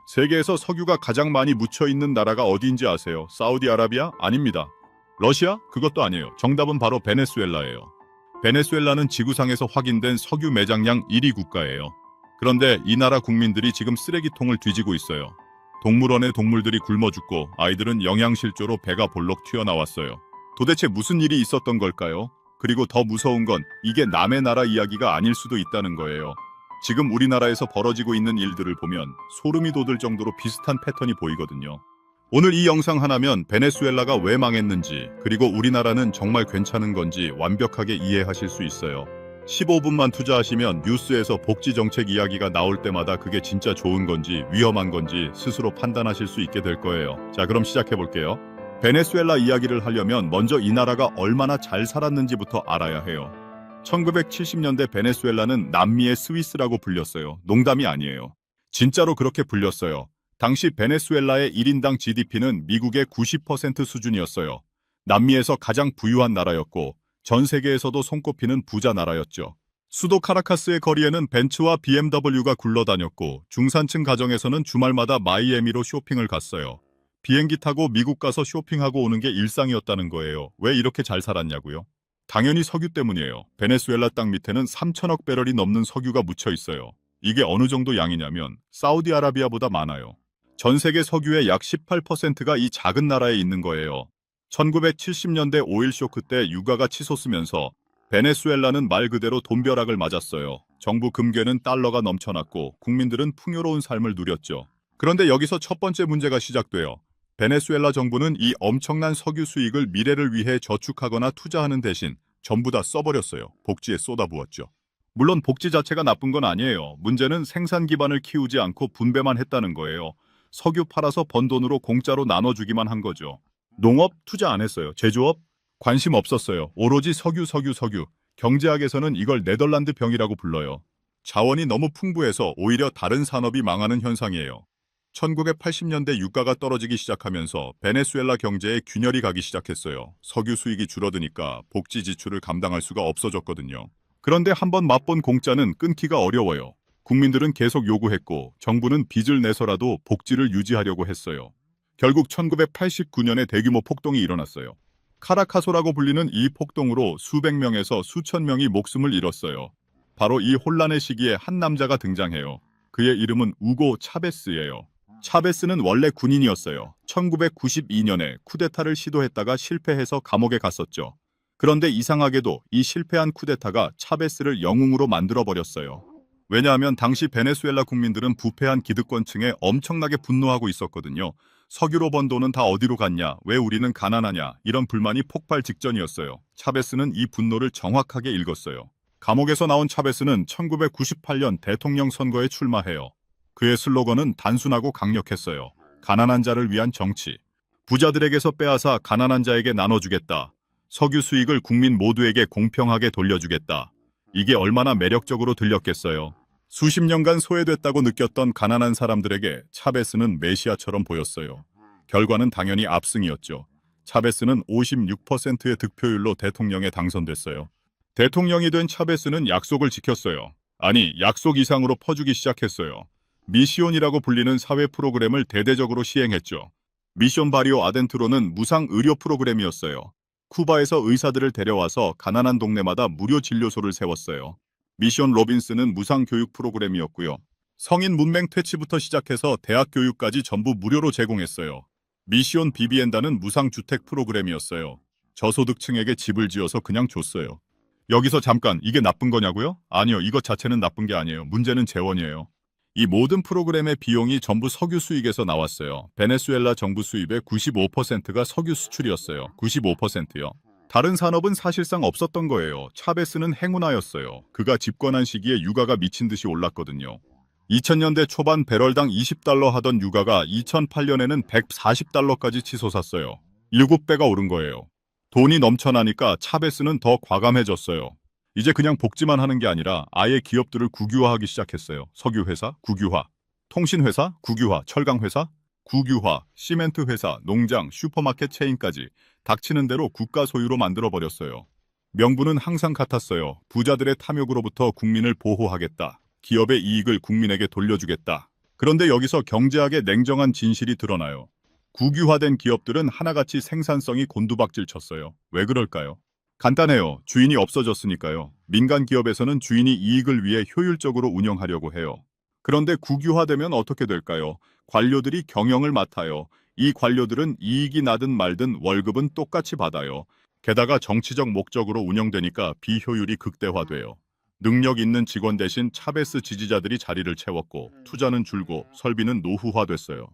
세계에서 석유가 가장 많이 묻혀 있는 나라가 어디인지 아세요? 사우디아라비아? 아닙니다. 러시아? 그것도 아니에요. 정답은 바로 베네수엘라예요. 베네수엘라는 지구상에서 확인된 석유 매장량 1위 국가예요. 그런데 이 나라 국민들이 지금 쓰레기통을 뒤지고 있어요. 동물원에 동물들이 굶어 죽고 아이들은 영양실조로 배가 볼록 튀어나왔어요. 도대체 무슨 일이 있었던 걸까요? 그리고 더 무서운 건 이게 남의 나라 이야기가 아닐 수도 있다는 거예요. 지금 우리나라에서 벌어지고 있는 일들을 보면 소름이 돋을 정도로 비슷한 패턴이 보이거든요. 오늘 이 영상 하나면 베네수엘라가 왜 망했는지, 그리고 우리나라는 정말 괜찮은 건지 완벽하게 이해하실 수 있어요. 15분만 투자하시면 뉴스에서 복지 정책 이야기가 나올 때마다 그게 진짜 좋은 건지 위험한 건지 스스로 판단하실 수 있게 될 거예요. 자, 그럼 시작해 볼게요. 베네수엘라 이야기를 하려면 먼저 이 나라가 얼마나 잘 살았는지부터 알아야 해요. 1970년대 베네수엘라는 남미의 스위스라고 불렸어요. 농담이 아니에요. 진짜로 그렇게 불렸어요. 당시 베네수엘라의 1인당 GDP는 미국의 90% 수준이었어요. 남미에서 가장 부유한 나라였고 전 세계에서도 손꼽히는 부자 나라였죠. 수도 카라카스의 거리에는 벤츠와 BMW가 굴러다녔고 중산층 가정에서는 주말마다 마이애미로 쇼핑을 갔어요. 비행기 타고 미국 가서 쇼핑하고 오는 게 일상이었다는 거예요. 왜 이렇게 잘 살았냐고요? 당연히 석유 때문이에요. 베네수엘라 땅 밑에는 3천억 배럴이 넘는 석유가 묻혀 있어요. 이게 어느 정도 양이냐면 사우디아라비아보다 많아요. 전 세계 석유의 약 18%가 이 작은 나라에 있는 거예요. 1970년대 오일 쇼크 때 유가가 치솟으면서 베네수엘라는 말 그대로 돈벼락을 맞았어요. 정부 금괴는 달러가 넘쳐났고 국민들은 풍요로운 삶을 누렸죠. 그런데 여기서 첫 번째 문제가 시작돼요. 베네수엘라 정부는 이 엄청난 석유 수익을 미래를 위해 저축하거나 투자하는 대신 전부 다 써버렸어요. 복지에 쏟아부었죠. 물론 복지 자체가 나쁜 건 아니에요. 문제는 생산 기반을 키우지 않고 분배만 했다는 거예요. 석유 팔아서 번 돈으로 공짜로 나눠주기만 한 거죠. 농업 투자 안 했어요. 제조업 관심 없었어요. 오로지 석유. 경제학에서는 이걸 네덜란드 병이라고 불러요. 자원이 너무 풍부해서 오히려 다른 산업이 망하는 현상이에요. 1980년대 유가가 떨어지기 시작하면서 베네수엘라 경제에 균열이 가기 시작했어요. 석유 수익이 줄어드니까 복지 지출을 감당할 수가 없어졌거든요. 그런데 한번 맛본 공짜는 끊기가 어려워요. 국민들은 계속 요구했고 정부는 빚을 내서라도 복지를 유지하려고 했어요. 결국 1989년에 대규모 폭동이 일어났어요. 카라카소라고 불리는 이 폭동으로 수백 명에서 수천 명이 목숨을 잃었어요. 바로 이 혼란의 시기에 한 남자가 등장해요. 그의 이름은 우고 차베스예요. 차베스는 원래 군인이었어요. 1992년에 쿠데타를 시도했다가 실패해서 감옥에 갔었죠. 그런데 이상하게도 이 실패한 쿠데타가 차베스를 영웅으로 만들어버렸어요. 왜냐하면 당시 베네수엘라 국민들은 부패한 기득권층에 엄청나게 분노하고 있었거든요. 석유로 번 돈은 다 어디로 갔냐? 왜 우리는 가난하냐? 이런 불만이 폭발 직전이었어요. 차베스는 이 분노를 정확하게 읽었어요. 감옥에서 나온 차베스는 1998년 대통령 선거에 출마해요. 그의 슬로건은 단순하고 강력했어요. 가난한 자를 위한 정치. 부자들에게서 빼앗아 가난한 자에게 나눠주겠다. 석유 수익을 국민 모두에게 공평하게 돌려주겠다. 이게 얼마나 매력적으로 들렸겠어요. 수십 년간 소외됐다고 느꼈던 가난한 사람들에게 차베스는 메시아처럼 보였어요. 결과는 당연히 압승이었죠. 차베스는 56%의 득표율로 대통령에 당선됐어요. 대통령이 된 차베스는 약속을 지켰어요. 아니, 약속 이상으로 퍼주기 시작했어요. 미시온이라고 불리는 사회 프로그램을 대대적으로 시행했죠. 미션 바리오 아덴트로는 무상 의료 프로그램이었어요. 쿠바에서 의사들을 데려와서 가난한 동네마다 무료 진료소를 세웠어요. 미션 로빈스는 무상 교육 프로그램이었고요. 성인 문맹 퇴치부터 시작해서 대학 교육까지 전부 무료로 제공했어요. 미션 비비엔다는 무상 주택 프로그램이었어요. 저소득층에게 집을 지어서 그냥 줬어요. 여기서 잠깐, 이게 나쁜 거냐고요? 아니요, 이것 자체는 나쁜 게 아니에요. 문제는 재원이에요. 이 모든 프로그램의 비용이 전부 석유 수익에서 나왔어요. 베네수엘라 정부 수입의 95%가 석유 수출이었어요. 95%요. 다른 산업은 사실상 없었던 거예요. 차베스는 행운아였어요. 그가 집권한 시기에 유가가 미친 듯이 올랐거든요. 2000년대 초반 배럴당 20달러 하던 유가가 2008년에는 140달러까지 치솟았어요. 7배가 오른 거예요. 돈이 넘쳐나니까 차베스는 더 과감해졌어요. 이제 그냥 복지만 하는 게 아니라 아예 기업들을 국유화하기 시작했어요. 석유회사, 국유화. 통신회사, 국유화. 철강회사, 국유화. 시멘트회사, 농장, 슈퍼마켓 체인까지 닥치는 대로 국가 소유로 만들어버렸어요. 명분은 항상 같았어요. 부자들의 탐욕으로부터 국민을 보호하겠다. 기업의 이익을 국민에게 돌려주겠다. 그런데 여기서 경제학의 냉정한 진실이 드러나요. 국유화된 기업들은 하나같이 생산성이 곤두박질 쳤어요. 왜 그럴까요? 간단해요. 주인이 없어졌으니까요. 민간 기업에서는 주인이 이익을 위해 효율적으로 운영하려고 해요. 그런데 국유화되면 어떻게 될까요? 관료들이 경영을 맡아요. 이 관료들은 이익이 나든 말든 월급은 똑같이 받아요. 게다가 정치적 목적으로 운영되니까 비효율이 극대화돼요. 능력 있는 직원 대신 차베스 지지자들이 자리를 채웠고 투자는 줄고 설비는 노후화됐어요.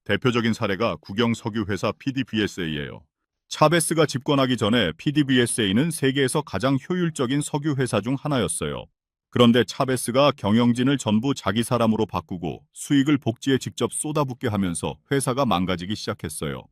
대표적인 사례가 국영석유회사 PDVSA예요. 차베스가 집권하기 전에 PDVSA는 세계에서 가장 효율적인 석유회사 중 하나였어요. 그런데 차베스가 경영진을 전부 자기 사람으로 바꾸고 수익을 복지에 직접 쏟아붓게 하면서 회사가 망가지기 시작했어요.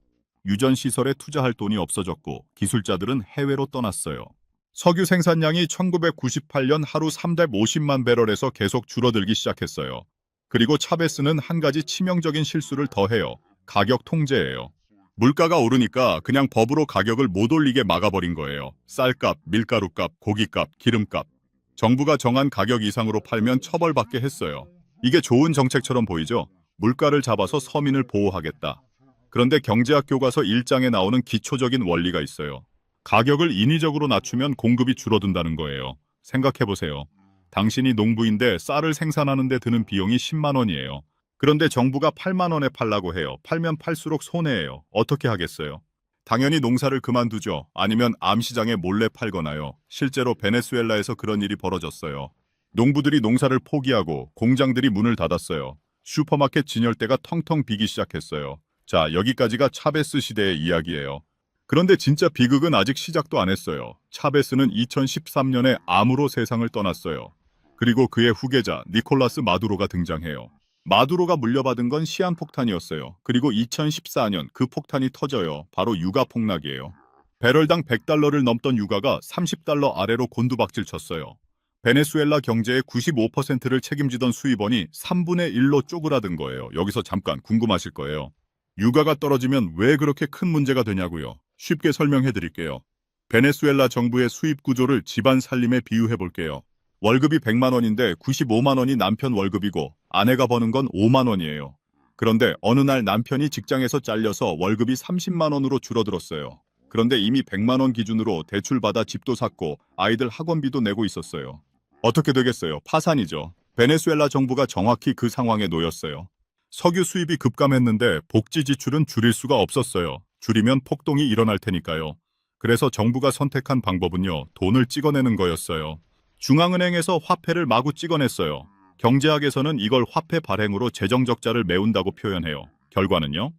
유전 시설에 투자할 돈이 없어졌고 기술자들은 해외로 떠났어요. 석유 생산량이 1998년 하루 350만 배럴에서 계속 줄어들기 시작했어요. 그리고 차베스는 한 가지 치명적인 실수를 더해요. 가격 통제예요. 물가가 오르니까 그냥 법으로 가격을 못 올리게 막아버린 거예요. 쌀값, 밀가루값, 고기값, 기름값. 정부가 정한 가격 이상으로 팔면 처벌받게 했어요. 이게 좋은 정책처럼 보이죠? 물가를 잡아서 서민을 보호하겠다. 그런데 경제학 교과서 1장에 나오는 기초적인 원리가 있어요. 가격을 인위적으로 낮추면 공급이 줄어든다는 거예요. 생각해보세요. 당신이 농부인데 쌀을 생산하는 데 드는 비용이 10만 원이에요. 그런데 정부가 8만 원에 팔라고 해요. 팔면 팔수록 손해예요. 어떻게 하겠어요? 당연히 농사를 그만두죠. 아니면 암시장에 몰래 팔거나요. 실제로 베네수엘라에서 그런 일이 벌어졌어요. 농부들이 농사를 포기하고 공장들이 문을 닫았어요. 슈퍼마켓 진열대가 텅텅 비기 시작했어요. 자, 여기까지가 차베스 시대의 이야기예요. 그런데 진짜 비극은 아직 시작도 안 했어요. 차베스는 2013년에 암으로 세상을 떠났어요. 그리고 그의 후계자 니콜라스 마두로가 등장해요. 마두로가 물려받은 건 시한폭탄이었어요. 그리고 2014년 그 폭탄이 터져요. 바로 유가 폭락이에요. 배럴당 100달러를 넘던 유가가 30달러 아래로 곤두박질 쳤어요. 베네수엘라 경제의 95%를 책임지던 수입원이 3분의 1로 쪼그라든 거예요. 여기서 잠깐 궁금하실 거예요. 유가가 떨어지면 왜 그렇게 큰 문제가 되냐고요. 쉽게 설명해 드릴게요. 베네수엘라 정부의 수입 구조를 집안 살림에 비유해 볼게요. 월급이 100만 원인데 95만 원이 남편 월급이고 아내가 버는 건 5만 원이에요. 그런데 어느 날 남편이 직장에서 잘려서 월급이 30만 원으로 줄어들었어요. 그런데 이미 100만 원 기준으로 대출받아 집도 샀고 아이들 학원비도 내고 있었어요. 어떻게 되겠어요? 파산이죠. 베네수엘라 정부가 정확히 그 상황에 놓였어요. 석유 수입이 급감했는데 복지 지출은 줄일 수가 없었어요. 줄이면 폭동이 일어날 테니까요. 그래서 정부가 선택한 방법은요, 돈을 찍어내는 거였어요. 중앙은행에서 화폐를 마구 찍어냈어요. 경제학에서는 이걸 화폐 발행으로 재정 적자를 메운다고 표현해요. 결과는요?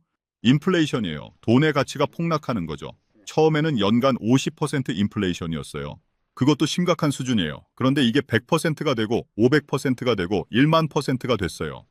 인플레이션이에요. 돈의 가치가 폭락하는 거죠. 처음에는 연간 50% 인플레이션이었어요. 그것도 심각한 수준이에요. 그런데 이게 100%가 되고 500%가 되고 1만 %가 됐어요.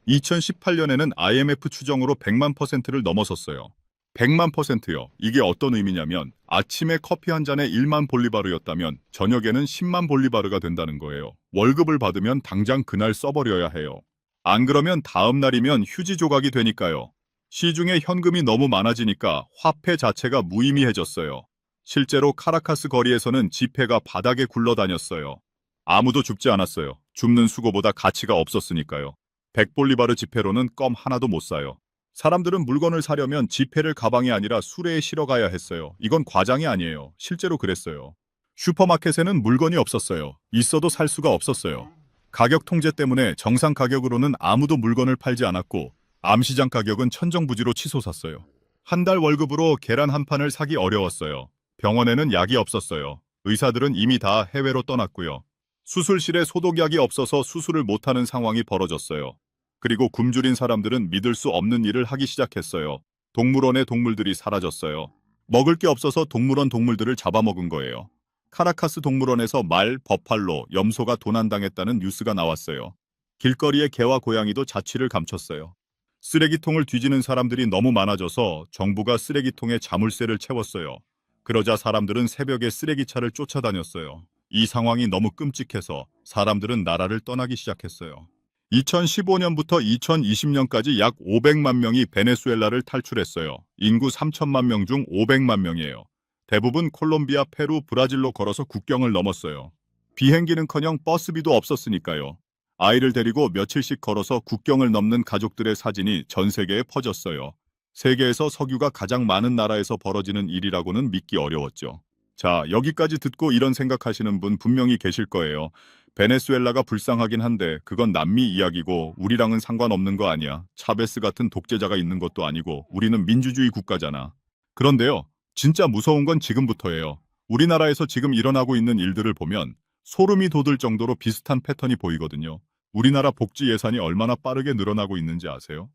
2018년에는 IMF 추정으로 100만 %를 넘어섰어요. 100만 %요. 이게 어떤 의미냐면 아침에 커피 한 잔에 1만 볼리바르였다면 저녁에는 10만 볼리바르가 된다는 거예요. 월급을 받으면 당장 그날 써버려야 해요. 안 그러면 다음 날이면 휴지 조각이 되니까요. 시중에 현금이 너무 많아지니까 화폐 자체가 무의미해졌어요. 실제로 카라카스 거리에서는 지폐가 바닥에 굴러다녔어요. 아무도 줍지 않았어요. 줍는 수고보다 가치가 없었으니까요. 100볼리바르 지폐로는 껌 하나도 못 사요. 사람들은 물건을 사려면 지폐를 가방이 아니라 수레에 실어 가야 했어요. 이건 과장이 아니에요. 실제로 그랬어요. 슈퍼마켓에는 물건이 없었어요. 있어도 살 수가 없었어요. 가격 통제 때문에 정상 가격으로는 아무도 물건을 팔지 않았고 암시장 가격은 천정부지로 치솟았어요. 한 달 월급으로 계란 한 판을 사기 어려웠어요. 병원에는 약이 없었어요. 의사들은 이미 다 해외로 떠났고요. 수술실에 소독약이 없어서 수술을 못하는 상황이 벌어졌어요. 그리고 굶주린 사람들은 믿을 수 없는 일을 하기 시작했어요. 동물원의 동물들이 사라졌어요. 먹을 게 없어서 동물원 동물들을 잡아먹은 거예요. 카라카스 동물원에서 말, 버팔로, 염소가 도난당했다는 뉴스가 나왔어요. 길거리의 개와 고양이도 자취를 감췄어요. 쓰레기통을 뒤지는 사람들이 너무 많아져서 정부가 쓰레기통에 자물쇠를 채웠어요. 그러자 사람들은 새벽에 쓰레기차를 쫓아다녔어요. 이 상황이 너무 끔찍해서 사람들은 나라를 떠나기 시작했어요. 2015년부터 2020년까지 약 500만 명이 베네수엘라를 탈출했어요. 인구 3천만 명 중 500만 명이에요. 대부분 콜롬비아, 페루, 브라질로 걸어서 국경을 넘었어요. 비행기는커녕 버스비도 없었으니까요. 아이를 데리고 며칠씩 걸어서 국경을 넘는 가족들의 사진이 전 세계에 퍼졌어요. 세계에서 석유가 가장 많은 나라에서 벌어지는 일이라고는 믿기 어려웠죠. 자, 여기까지 듣고 이런 생각하시는 분 분명히 계실 거예요. 베네수엘라가 불쌍하긴 한데 그건 남미 이야기고 우리랑은 상관없는 거 아니야. 차베스 같은 독재자가 있는 것도 아니고 우리는 민주주의 국가잖아. 그런데요, 진짜 무서운 건 지금부터예요. 우리나라에서 지금 일어나고 있는 일들을 보면 소름이 돋을 정도로 비슷한 패턴이 보이거든요. 우리나라 복지 예산이 얼마나 빠르게 늘어나고 있는지 아세요?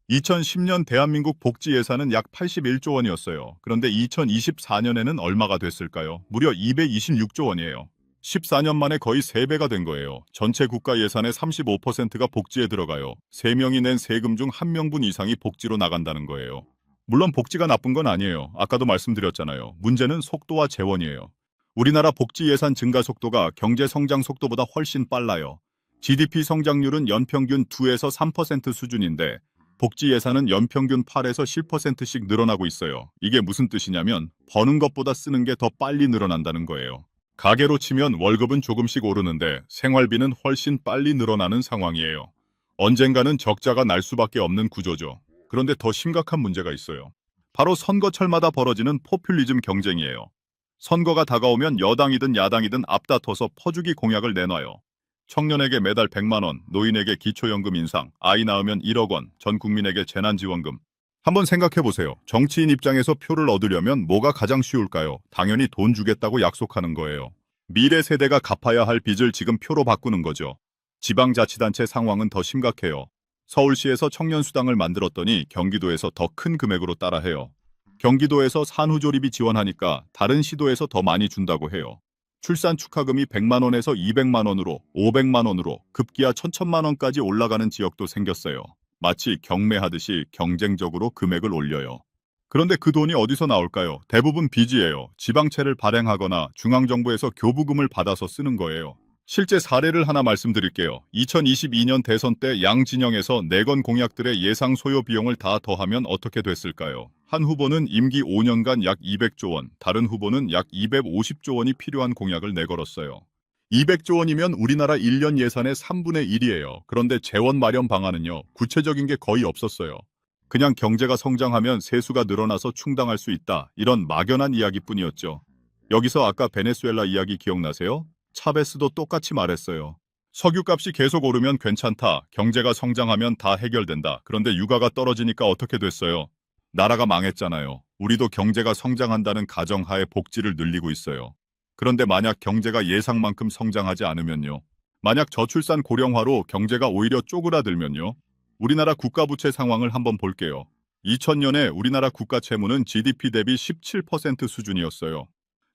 2010년 대한민국 복지 예산은 약 81조 원이었어요. 그런데 2024년에는 얼마가 됐을까요? 무려 226조 원이에요. 14년 만에 거의 3배가 된 거예요. 전체 국가 예산의 35%가 복지에 들어가요. 3명이 낸 세금 중 1명분 이상이 복지로 나간다는 거예요. 물론 복지가 나쁜 건 아니에요. 아까도 말씀드렸잖아요. 문제는 속도와 재원이에요. 우리나라 복지 예산 증가 속도가 경제 성장 속도보다 훨씬 빨라요. GDP 성장률은 연평균 2에서 3% 수준인데 복지 예산은 연평균 8에서 10%씩 늘어나고 있어요. 이게 무슨 뜻이냐면 버는 것보다 쓰는 게 더 빨리 늘어난다는 거예요. 가계로 치면 월급은 조금씩 오르는데 생활비는 훨씬 빨리 늘어나는 상황이에요. 언젠가는 적자가 날 수밖에 없는 구조죠. 그런데 더 심각한 문제가 있어요. 바로 선거철마다 벌어지는 포퓰리즘 경쟁이에요. 선거가 다가오면 여당이든 야당이든 앞다퉈서 퍼주기 공약을 내놔요. 청년에게 매달 100만 원, 노인에게 기초연금 인상, 아이 낳으면 1억 원, 전 국민에게 재난지원금. 한번 생각해 보세요. 정치인 입장에서 표를 얻으려면 뭐가 가장 쉬울까요? 당연히 돈 주겠다고 약속하는 거예요. 미래 세대가 갚아야 할 빚을 지금 표로 바꾸는 거죠. 지방자치단체 상황은 더 심각해요. 서울시에서 청년수당을 만들었더니 경기도에서 더 큰 금액으로 따라해요. 경기도에서 산후조리비 지원하니까 다른 시도에서 더 많이 준다고 해요. 출산 축하금이 100만 원에서 200만 원으로 500만 원으로 급기야 1,000만 원까지 올라가는 지역도 생겼어요. 마치 경매하듯이 경쟁적으로 금액을 올려요. 그런데 그 돈이 어디서 나올까요? 대부분 빚이에요. 지방채를 발행하거나 중앙정부에서 교부금을 받아서 쓰는 거예요. 실제 사례를 하나 말씀드릴게요. 2022년 대선 때 양 진영에서 내건 공약들의 예상 소요 비용을 다 더하면 어떻게 됐을까요? 한 후보는 임기 5년간 약 200조 원, 다른 후보는 약 250조 원이 필요한 공약을 내걸었어요. 200조 원이면 우리나라 1년 예산의 3분의 1이에요. 그런데 재원 마련 방안은요, 구체적인 게 거의 없었어요. 그냥 경제가 성장하면 세수가 늘어나서 충당할 수 있다. 이런 막연한 이야기뿐이었죠. 여기서 아까 베네수엘라 이야기 기억나세요? 차베스도 똑같이 말했어요. 석유값이 계속 오르면 괜찮다. 경제가 성장하면 다 해결된다. 그런데 유가가 떨어지니까 어떻게 됐어요? 나라가 망했잖아요. 우리도 경제가 성장한다는 가정하에 복지를 늘리고 있어요. 그런데 만약 경제가 예상만큼 성장하지 않으면요. 만약 저출산 고령화로 경제가 오히려 쪼그라들면요. 우리나라 국가부채 상황을 한번 볼게요. 2000년에 우리나라 국가 채무는 GDP 대비 17% 수준이었어요.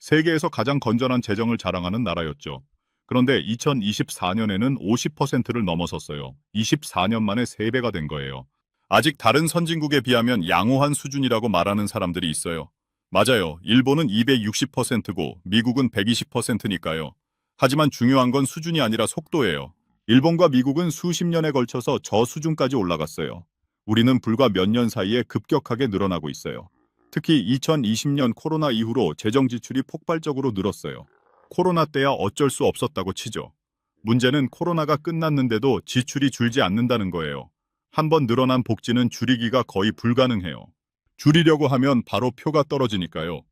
세계에서 가장 건전한 재정을 자랑하는 나라였죠. 그런데 2024년에는 50%를 넘어섰어요. 24년 만에 3배가 된 거예요. 아직 다른 선진국에 비하면 양호한 수준이라고 말하는 사람들이 있어요. 맞아요. 일본은 260%고 미국은 120%니까요. 하지만 중요한 건 수준이 아니라 속도예요. 일본과 미국은 수십 년에 걸쳐서 저 수준까지 올라갔어요. 우리는 불과 몇 년 사이에 급격하게 늘어나고 있어요. 특히 2020년 코로나 이후로 재정 지출이 폭발적으로 늘었어요. 코로나 때야 어쩔 수 없었다고 치죠. 문제는 코로나가 끝났는데도 지출이 줄지 않는다는 거예요. 한번 늘어난 복지는 줄이기가 거의 불가능해요. 줄이려고 하면 바로 표가 떨어지니까요.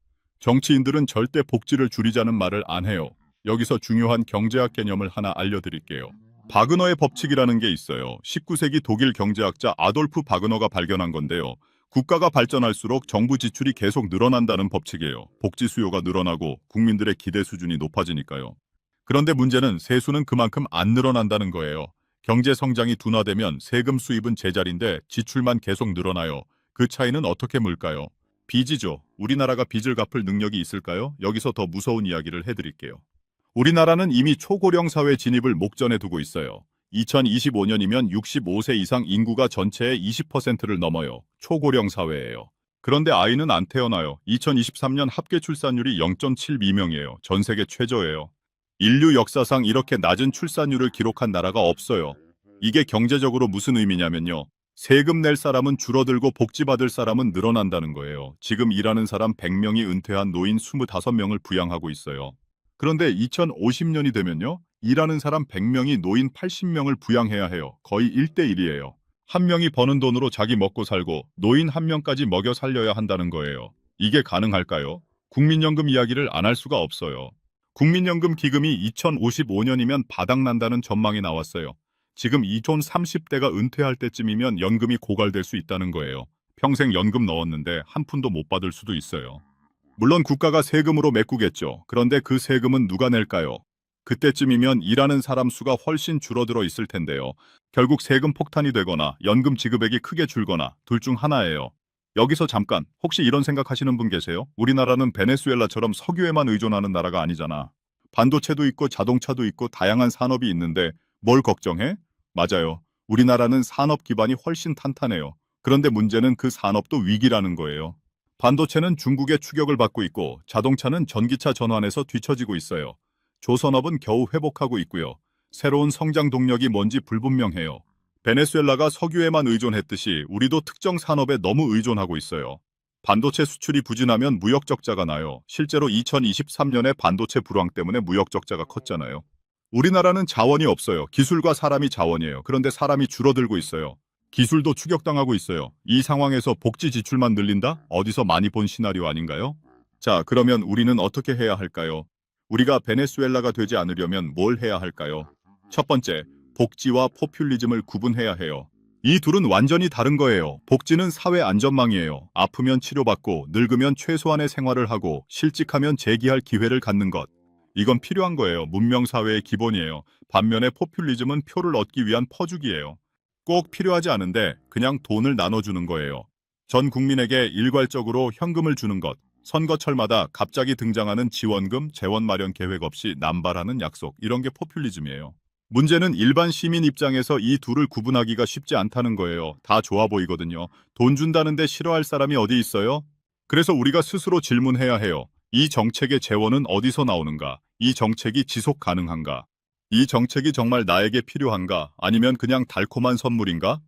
정치인들은 절대 복지를 줄이자는 말을 안 해요. 여기서 중요한 경제학 개념을 하나 알려드릴게요. 바그너의 법칙이라는 게 있어요. 19세기 독일 경제학자 아돌프 바그너가 발견한 건데요. 국가가 발전할수록 정부 지출이 계속 늘어난다는 법칙이에요. 복지 수요가 늘어나고 국민들의 기대 수준이 높아지니까요. 그런데 문제는 세수는 그만큼 안 늘어난다는 거예요. 경제 성장이 둔화되면 세금 수입은 제자리인데 지출만 계속 늘어나요. 그 차이는 어떻게 물까요? 빚이죠. 우리나라가 빚을 갚을 능력이 있을까요? 여기서 더 무서운 이야기를 해드릴게요. 우리나라는 이미 초고령 사회 진입을 목전에 두고 있어요. 2025년이면 65세 이상 인구가 전체의 20%를 넘어요. 초고령 사회예요. 그런데 아이는 안 태어나요. 2023년 합계 출산율이 0.72명이에요. 전 세계 최저예요. 인류 역사상 이렇게 낮은 출산율을 기록한 나라가 없어요. 이게 경제적으로 무슨 의미냐면요. 세금 낼 사람은 줄어들고 복지받을 사람은 늘어난다는 거예요. 지금 일하는 사람 100명이 은퇴한 노인 25명을 부양하고 있어요. 그런데 2050년이 되면요. 일하는 사람 100명이 노인 80명을 부양해야 해요. 거의 1대1이에요. 한 명이 버는 돈으로 자기 먹고 살고 노인 한 명까지 먹여 살려야 한다는 거예요. 이게 가능할까요? 국민연금 이야기를 안 할 수가 없어요. 국민연금 기금이 2055년이면 바닥난다는 전망이 나왔어요. 지금 2030대가 은퇴할 때쯤이면 연금이 고갈될 수 있다는 거예요. 평생 연금 넣었는데 한 푼도 못 받을 수도 있어요. 물론 국가가 세금으로 메꾸겠죠. 그런데 그 세금은 누가 낼까요? 그때쯤이면 일하는 사람 수가 훨씬 줄어들어 있을 텐데요. 결국 세금 폭탄이 되거나 연금 지급액이 크게 줄거나 둘 중 하나예요. 여기서 잠깐 혹시 이런 생각하시는 분 계세요? 우리나라는 베네수엘라처럼 석유에만 의존하는 나라가 아니잖아. 반도체도 있고 자동차도 있고 다양한 산업이 있는데 뭘 걱정해? 맞아요. 우리나라는 산업 기반이 훨씬 탄탄해요. 그런데 문제는 그 산업도 위기라는 거예요. 반도체는 중국의 추격을 받고 있고 자동차는 전기차 전환에서 뒤처지고 있어요. 조선업은 겨우 회복하고 있고요. 새로운 성장 동력이 뭔지 불분명해요. 베네수엘라가 석유에만 의존했듯이 우리도 특정 산업에 너무 의존하고 있어요. 반도체 수출이 부진하면 무역 적자가 나요. 실제로 2023년에 반도체 불황 때문에 무역 적자가 컸잖아요. 우리나라는 자원이 없어요. 기술과 사람이 자원이에요. 그런데 사람이 줄어들고 있어요. 기술도 추격당하고 있어요. 이 상황에서 복지 지출만 늘린다? 어디서 많이 본 시나리오 아닌가요? 자, 그러면 우리는 어떻게 해야 할까요? 우리가 베네수엘라가 되지 않으려면 뭘 해야 할까요? 첫 번째, 복지와 포퓰리즘을 구분해야 해요. 이 둘은 완전히 다른 거예요. 복지는 사회 안전망이에요. 아프면 치료받고, 늙으면 최소한의 생활을 하고, 실직하면 재기할 기회를 갖는 것. 이건 필요한 거예요. 문명사회의 기본이에요. 반면에 포퓰리즘은 표를 얻기 위한 퍼주기예요. 꼭 필요하지 않은데 그냥 돈을 나눠주는 거예요. 전 국민에게 일괄적으로 현금을 주는 것, 선거철마다 갑자기 등장하는 지원금, 재원 마련 계획 없이 남발하는 약속, 이런 게 포퓰리즘이에요. 문제는 일반 시민 입장에서 이 둘을 구분하기가 쉽지 않다는 거예요. 다 좋아 보이거든요. 돈 준다는데 싫어할 사람이 어디 있어요? 그래서 우리가 스스로 질문해야 해요. 이 정책의 재원은 어디서 나오는가? 이 정책이 지속 가능한가? 이 정책이 정말 나에게 필요한가? 아니면 그냥 달콤한 선물인가?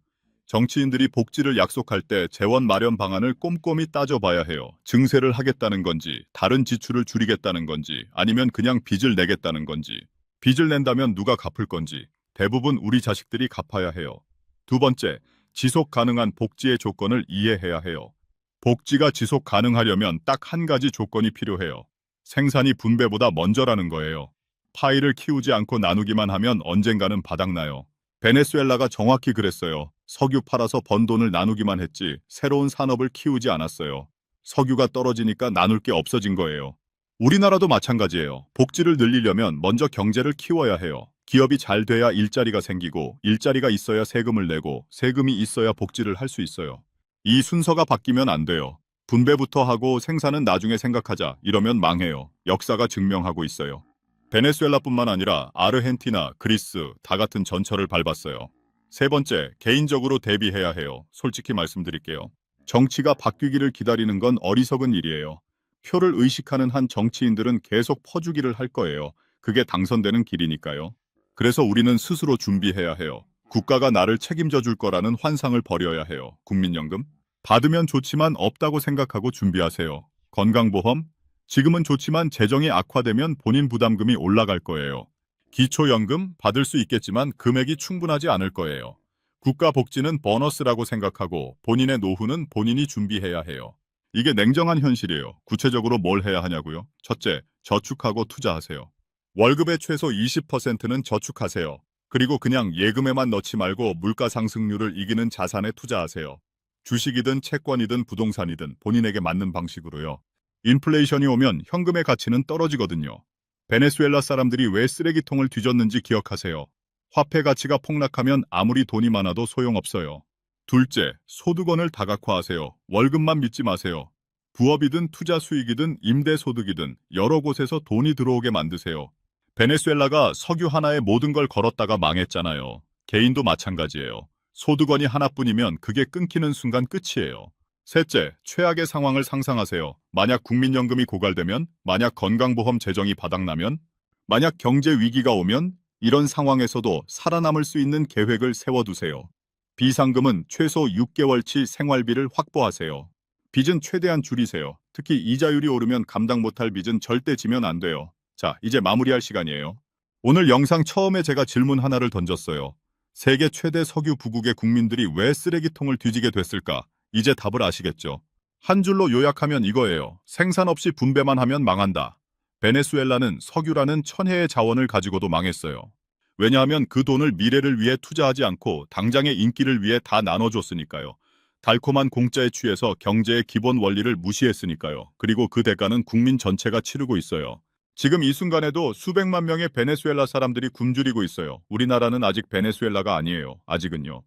정치인들이 복지를 약속할 때 재원 마련 방안을 꼼꼼히 따져봐야 해요. 증세를 하겠다는 건지, 다른 지출을 줄이겠다는 건지, 아니면 그냥 빚을 내겠다는 건지. 빚을 낸다면 누가 갚을 건지. 대부분 우리 자식들이 갚아야 해요. 두 번째, 지속 가능한 복지의 조건을 이해해야 해요. 복지가 지속 가능하려면 딱 한 가지 조건이 필요해요. 생산이 분배보다 먼저라는 거예요. 파이를 키우지 않고 나누기만 하면 언젠가는 바닥나요. 베네수엘라가 정확히 그랬어요. 석유 팔아서 번 돈을 나누기만 했지 새로운 산업을 키우지 않았어요. 석유가 떨어지니까 나눌 게 없어진 거예요. 우리나라도 마찬가지예요. 복지를 늘리려면 먼저 경제를 키워야 해요. 기업이 잘 돼야 일자리가 생기고 일자리가 있어야 세금을 내고 세금이 있어야 복지를 할 수 있어요. 이 순서가 바뀌면 안 돼요. 분배부터 하고 생산은 나중에 생각하자. 이러면 망해요. 역사가 증명하고 있어요. 베네수엘라뿐만 아니라 아르헨티나, 그리스 다 같은 전철을 밟았어요. 세 번째, 개인적으로 대비해야 해요. 솔직히 말씀드릴게요. 정치가 바뀌기를 기다리는 건 어리석은 일이에요. 표를 의식하는 한 정치인들은 계속 퍼주기를 할 거예요. 그게 당선되는 길이니까요. 그래서 우리는 스스로 준비해야 해요. 국가가 나를 책임져 줄 거라는 환상을 버려야 해요. 국민연금? 받으면 좋지만 없다고 생각하고 준비하세요. 건강보험? 지금은 좋지만 재정이 악화되면 본인 부담금이 올라갈 거예요. 기초연금 받을 수 있겠지만 금액이 충분하지 않을 거예요. 국가복지는 보너스라고 생각하고 본인의 노후는 본인이 준비해야 해요. 이게 냉정한 현실이에요. 구체적으로 뭘 해야 하냐고요? 첫째, 저축하고 투자하세요. 월급의 최소 20%는 저축하세요. 그리고 그냥 예금에만 넣지 말고 물가 상승률을 이기는 자산에 투자하세요. 주식이든 채권이든 부동산이든 본인에게 맞는 방식으로요. 인플레이션이 오면 현금의 가치는 떨어지거든요. 베네수엘라 사람들이 왜 쓰레기통을 뒤졌는지 기억하세요. 화폐 가치가 폭락하면 아무리 돈이 많아도 소용없어요. 둘째, 소득원을 다각화하세요. 월급만 믿지 마세요. 부업이든 투자 수익이든 임대 소득이든 여러 곳에서 돈이 들어오게 만드세요. 베네수엘라가 석유 하나에 모든 걸 걸었다가 망했잖아요. 개인도 마찬가지예요. 소득원이 하나뿐이면 그게 끊기는 순간 끝이에요. 셋째, 최악의 상황을 상상하세요. 만약 국민연금이 고갈되면, 만약 건강보험 재정이 바닥나면, 만약 경제 위기가 오면 이런 상황에서도 살아남을 수 있는 계획을 세워두세요. 비상금은 최소 6개월치 생활비를 확보하세요. 빚은 최대한 줄이세요. 특히 이자율이 오르면 감당 못할 빚은 절대 지면 안 돼요. 자, 이제 마무리할 시간이에요. 오늘 영상 처음에 제가 질문 하나를 던졌어요. 세계 최대 석유 부국의 국민들이 왜 쓰레기통을 뒤지게 됐을까? 이제 답을 아시겠죠? 한 줄로 요약하면 이거예요. 생산 없이 분배만 하면 망한다. 베네수엘라는 석유라는 천혜의 자원을 가지고도 망했어요. 왜냐하면 그 돈을 미래를 위해 투자하지 않고 당장의 인기를 위해 다 나눠줬으니까요. 달콤한 공짜에 취해서 경제의 기본 원리를 무시했으니까요. 그리고 그 대가는 국민 전체가 치르고 있어요. 지금 이 순간에도 수백만 명의 베네수엘라 사람들이 굶주리고 있어요. 우리나라는 아직 베네수엘라가 아니에요. 아직은요.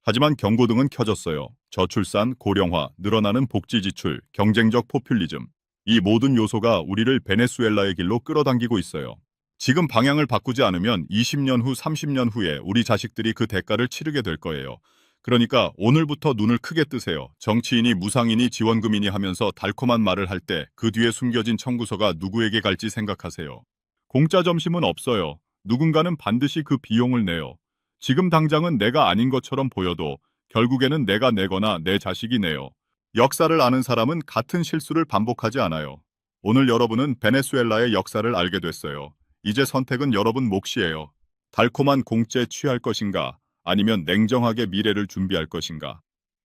하지만 경고등은 켜졌어요. 저출산, 고령화, 늘어나는 복지 지출, 경쟁적 포퓰리즘. 이 모든 요소가 우리를 베네수엘라의 길로 끌어당기고 있어요. 지금 방향을 바꾸지 않으면 20년 후, 30년 후에 우리 자식들이 그 대가를 치르게 될 거예요. 그러니까 오늘부터 눈을 크게 뜨세요. 정치인이 무상이니 지원금이니 하면서 달콤한 말을 할 때 그 뒤에 숨겨진 청구서가 누구에게 갈지 생각하세요. 공짜 점심은 없어요. 누군가는 반드시 그 비용을 내요. 지금 당장은 내가 아닌 것처럼 보여도 결국에는 내가 내거나 내 자식이 내요. 역사를 아는 사람은 같은 실수를 반복하지 않아요. 오늘 여러분은 베네수엘라의 역사를 알게 됐어요. 이제 선택은 여러분 몫이에요. 달콤한 공짜에 취할 것인가? 아니면 냉정하게 미래를 준비할 것인가?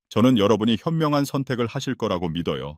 저는 여러분이 현명한 선택을 하실 거라고 믿어요.